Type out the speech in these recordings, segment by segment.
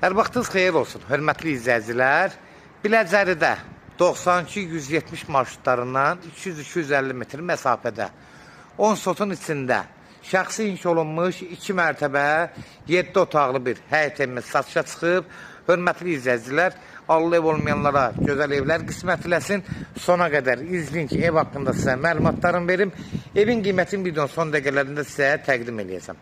Hər vaxtınız xeyir olsun, hörmətli izləyicilər. Biləcəridə 92-170 marşrutlarından 200-250 metr məsafədə 10 sotun içində şəxsi inşa olunmuş 2 mərtəbə 7 otaqlı bir həyət evimiz satışa çıxıb. Hörmətli izləyicilər, allı ev olmayanlara gözəl evlər qismət eləsin. Sona qədər izləyin ki, ev haqqında sizə məlumatlarını verim. Evin qiymətini videonun son dəqiqələrində sizə təqdim edəcəm.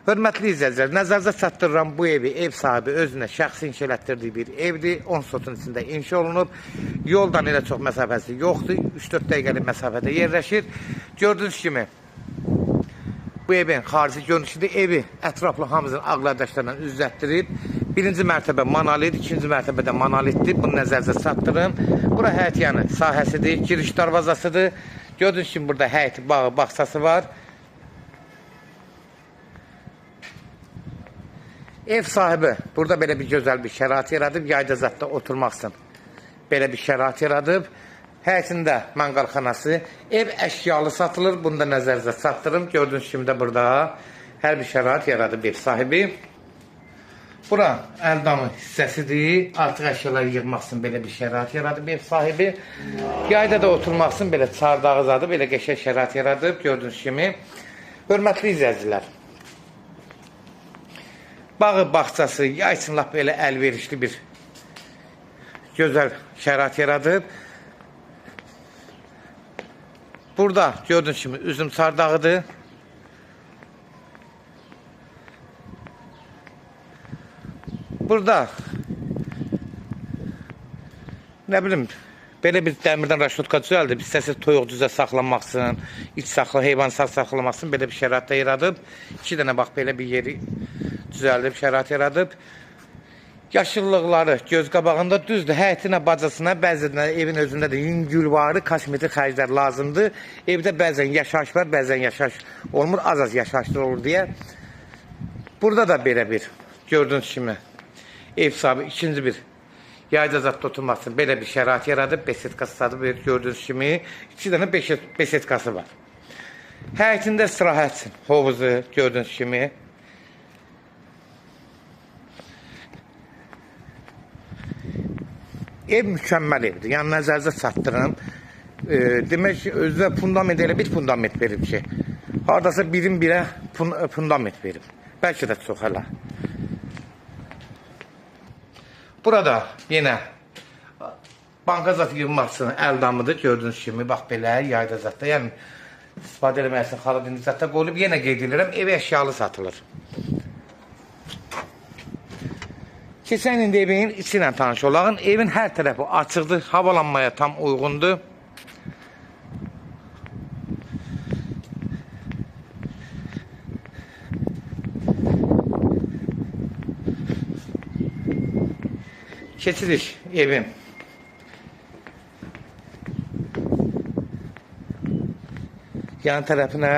Hörmətli izləyicilər, nəzərinizə çatdırıram bu evi ev sahibi özünə şəxsi inşa elətdirdiyi bir evdir. 10 sotun içində inşa olunub. Yoldan elə çox məsafəsi yoxdur. 3-4 dəqiqəlik məsafədə yerləşir. Gördüyünüz kimi bu evin xarici görünüşüdür. Evi ətraflı hamısını ağlardaşlarla üzlətdirib. Birinci mərtəbə monolit, ikinci mərtəbədə monolitdir. Bunu nəzərinizə çatdırın. Bura həyət yanı sahəsidir, giriş darvazasıdır. Gördüyünüz kimi burada həyət bağı, bağçası var. Ev sahibi burada belə bir gözəl bir şərait yaradıb, yayda zətdə oturmaq üçün belə bir şərait yaradıb. Həyətində manqalxanası, ev əşyalı satılır, bunu da nəzərinizə çatdırım. Gördüyünüz kimi də burada hər bir şərait yaradıb ev sahibi. Bura əldamı hissəsidir, artıq əşyaları yığmaq üçün belə bir şərait yaradıb ev sahibi. Yayda da oturmaq üçün belə çardağı zadı, belə qəşəng şərait yaradıb, gördüyünüz kimi. Hörmətli izləyicilər, bağı, bağçası, yay üçün lap belə əlverişli bir gözəl şərait yaradıb. Burada gördüyünüz kimi üzüm çardağıdır. Burada nə bilim belə bir dəmirdən raşotka düzəldir. Bir səsi toyuq düzə saxlamaq üçün, iç saxla, heyvan saxlamaq üçün belə bir şəraitdə yaradıb. 2 dənə bax belə bir yeri düzəldib, şərait yaradıb. Yaşıllıqları göz qabağında düzdür. Həyətinə, bacasına, bəzən evin özündə də yüngülvarı, kosmetik xərclər lazımdır. Evdə bəzən yaşayış var, bəzən yaşayış olmur, az-az yaşayışlar olur deyə. Burada da belə bir, gördüyünüz kimi, ev sahibi ikinci bir yayda zətdə oturmaq üçün belə bir şərait yaradıb. Besetkası satıb, gördüyünüz kimi, 2 dənə besetkası var. Həyətində istirahət üçün hovuzu, gördüyünüz kimi. Ev mükəmməl evdir. Yəni, nəzərinizə çatdırım. Demək ki, özdə fundament elə bir fundament verib ki, haradasa birin birə fundament verib. Bəlkə də çox hələ. Burada yenə banka zatı yığmaq üçün əldamıdır. Gördüyünüz kimi, bax belə, yayda zatda. Yəni, istifadə eləmək üçün xaladini zatda qoyulub. Yenə qeyd edirəm, ev əşyalı satılır. Keçən indi evin içi ilə tanış olağın. Evin hər tərəfi açıqdır, havalanmaya tam uyğundur. Keçirik evin yan tərəfinə.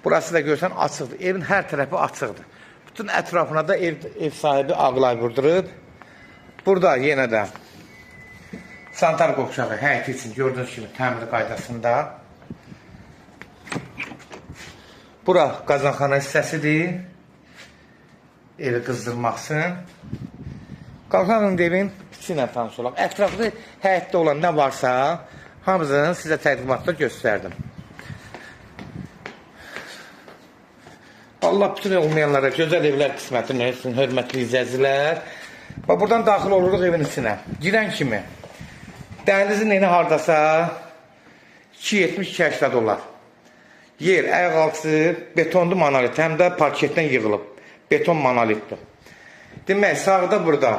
Burası da görsən açıqdır. Evin hər tərəfi açıqdır. Bütün ətrafına da ev sahibi ağlay vurdurub. Burada yenə də santar qovşağı həyəti üçün gördüyünüz kimi təmir qaydasında. Bura qazanxana hissəsidir. Evi qızdırmaq üçün. Qalxanın evin içi ilə tanış olaq. Ətraflı həyətdə olan nə varsa hamısını sizə təqdimatda göstərdim. Allah bütün olmayanlara gözəl evlər qismətini etsin, hörmətli izləyicilər. Və buradan daxil oluruq evin içinə. Girən kimi dəhlizin eni hardasa 270-280 dolar. Yer, ayaq altısı betonlu monolit, həm də parketdən yığılıb. Beton monolitdir. Demək, sağda burada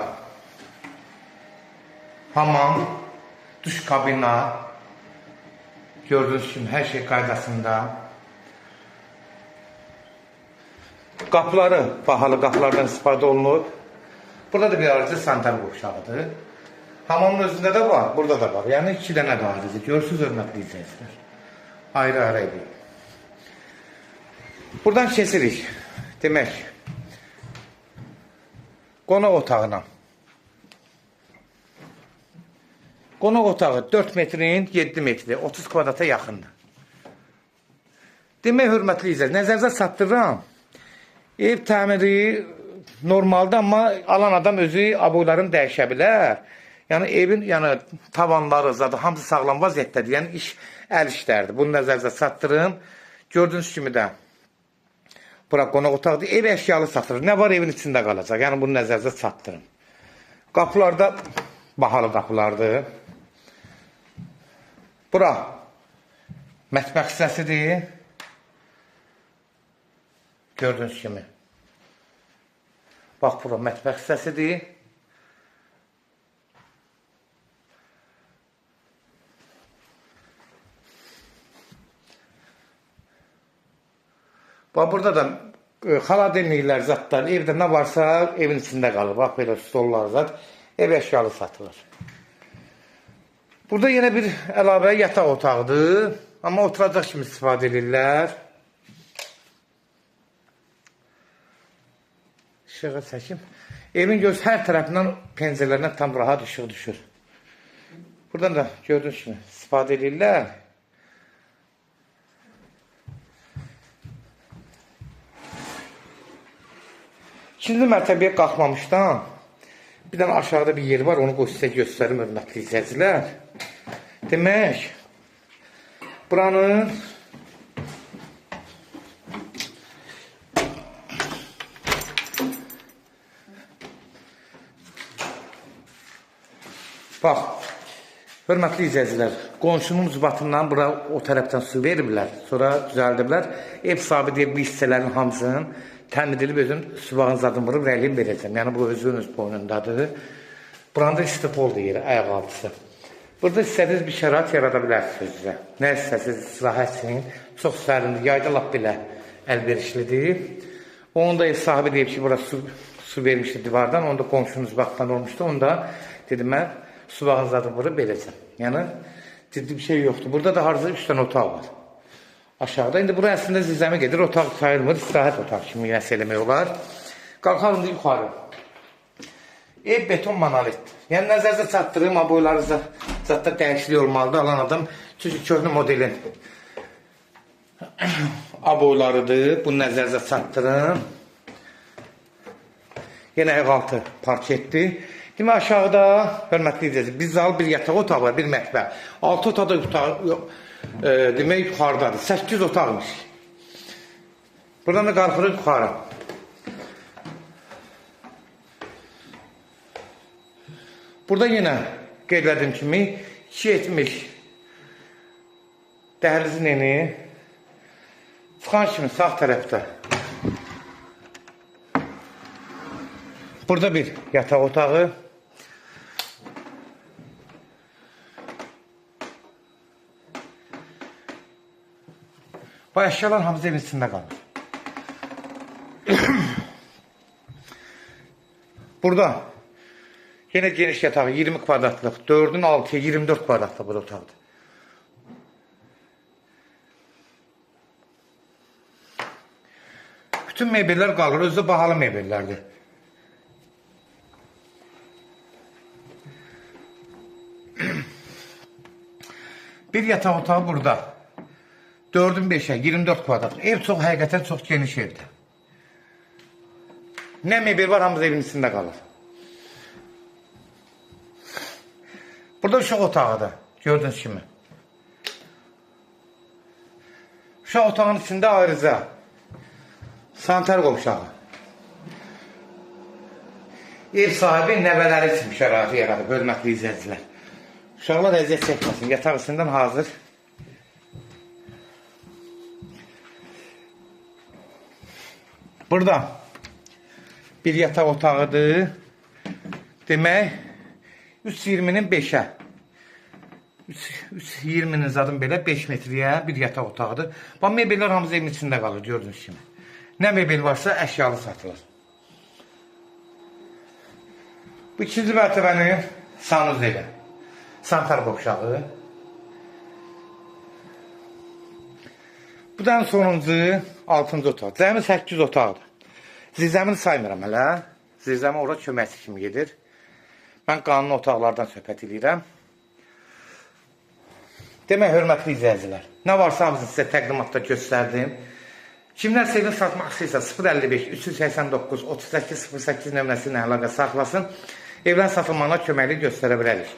hamam, duş kabina, gördüyünüz kimi hər şey qaydasında. Qapıları, bahalı qapılardan istifadə olunur. Burada da bir ayrıca santar qovşağıdır. Hamamın özündə də var, burada da var. Yəni 2 dənə də ayrıca. Görürsünüz, hörmətli izləyicilər. Ayrı-ayrı edir. Buradan kesirik. Demək, qonaq otağına. Qonaq otağı 4 metrin 7 metri, 30 kvadrata yaxındır. Demək, hörmətli izləyicilər, nəzərinizə çatdırıram. Ev təmiri normalda, amma alan adam özü aboylarını dəyişə bilər. Yəni evin tavanları zaten hamısı sağlam vəziyyətdədir. Yəni iş əl işlərdir. Bunu nəzərdə çatdırın. Gördüyünüz kimi də bura qonaq otaqdır. Ev əşyalı satılır. Nə var evin içində qalacaq. Yəni bunu nəzərdə çatdırın. Qapılarda bahalı qapılardır. Bura mətbəx hissəsidir. Gördüyünüz kimi. Bax, bura mətbəx hissəsidir. Bax, burada da xaladelniklər, zatlar, evdə nə varsa evin içində qalır. Bax, belə stollar zat, ev əşyalı satılır. Burada yenə bir əlavə yataq otaqdır. Amma oturacaq kimi istifadə edirlər. İşığı çəkim. Evin göz hər tərəfindən pəncərələrinə tam rahat işıq düşür. Buradan da gördüyünüz kimi istifadə edirlər. İkinci mərtəbəyə qalxmamışdan bir dənə aşağıda bir yer var, onu sizə göstərim, hörmətli izləyicilər. Demək, buranın bax, hörmətli izləyicilər, qonşunun ucbatından bura o tərəfdən su veriblər, sonra düzəldiblər. Ev sahibi deyib bu hissələrin hamısının təmin edilib özün subağın zadını vurub rəhliyini verəcəm. Yəni bu özünün öz boynundadır. Buranda istipol deyir, ayaq altısı. Burada istədiniz bir şərait yarada bilərsiniz sizə. Nə istəsiniz, istirahət etsin. Çox sərindir, yayda lap belə əlverişlidir. Onun da ev sahibi deyib ki, bura su vermişdi divardan, onda qonşunuz baxdan olmuşdu. Onda dedim, mən subağın zadını vurub verəcəm. Yəni, ciddi bir şey yoxdur. Burada da harca 3 dənə otaq var. Aşağıda. İndi buraya əslində zizəmə gedir. Otaq sayılmır. İstirahət otaq kimi yəs eləmək olar. Qalxalım da yuxarı. Ev beton monolitdir. Yəni nəzərdə çatdırım, aboyları zətdə dəyişiklik olmalıdır. Alan adam çünki köhnə modelin aboylarıdır. Bunu nəzərdə çatdırım. Yenə ev-altı parketdir. Demək aşağıda, hörmətli izləyicilər, bir zal, bir yataq otağı var, bir mətbəx. 6 otaqda otaq demək yuxarıdadır. 8 otaqmış. Buradan da qalxırıq yuxarı. Burada yenə qeyd etdiyim kimi 2.70 dəhlizin eni çıxan kimi sağ tərəfdə. Burada bir yataq otağı. Bu əşyalar hamısı evin içində qalır. Burada yenə geniş yatağı 20 kvadratlıq, 4'ün 6'ya 24 kvadratlıq bir otaqdır. Bütün mebellər qalır, özü bahalı mebellərdir. Bir yataq otağı burada. 4'ün 5'e 24 kvadrat. Ev çok həqiqətən çox geniş evdir. Nə mebel var, hamımız evin içində qalır. Burada uşaq otağıdır. Gördüğünüz kimi. Uşaq otağının içində ayrıca sanitar qovşağı. Ev sahibi nəvələri üçün şəraiti yaradıb, hörmətli izləyicilər. Uşaqlar əziyyət çəkməsin. Yataq içindən hazır. Burada bir yataq otağıdır. Demək 3.20'nin 5'e. 3.20'nin zaten belə 5 metrəyə bir yataq otağıdır. Bu mebellər hamısı evin içində qalır, gördüyünüz kimi. Nə mebel varsa əşyalı satılır. Bu ikinci mərtəbənin sanuzeli. Sanitar qovşağı. Bu da sonuncu 6-cı otaq. Cəmi 8 otaqdır. Zirzəmini saymıram hələ. Zirzəmi orada köməkçi kimi gedir. Mən qanun otaqlardan söhbət edirəm. Demək, hörmətli izləyicilər, nə varsa hamısını sizə təqdimatda göstərdim. Kimlər sevin satmaq istəyirsə 055 389 3808 nömrəsindən əlaqə saxlasın. Evlərin satılmağına köməkli göstərə bilərik.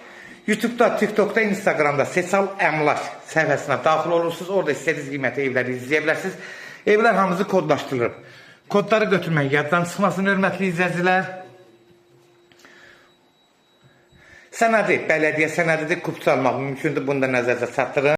YouTube'da, TikTok'da, Instagram'da Seçal Əmlak səhifəsinə daxil olursunuz. Orada istədiyiniz qiyməti evləri izləyə bilərsiniz. Evlər hamısı kodlaşdırılır. Kodları götürmək yaddan çıxmasın, hörmətli izləyicilər. Sənədi, bələdiyyə sənədidir, kupça almaq mümkündür. Bunu da nəzərdə çatdırın.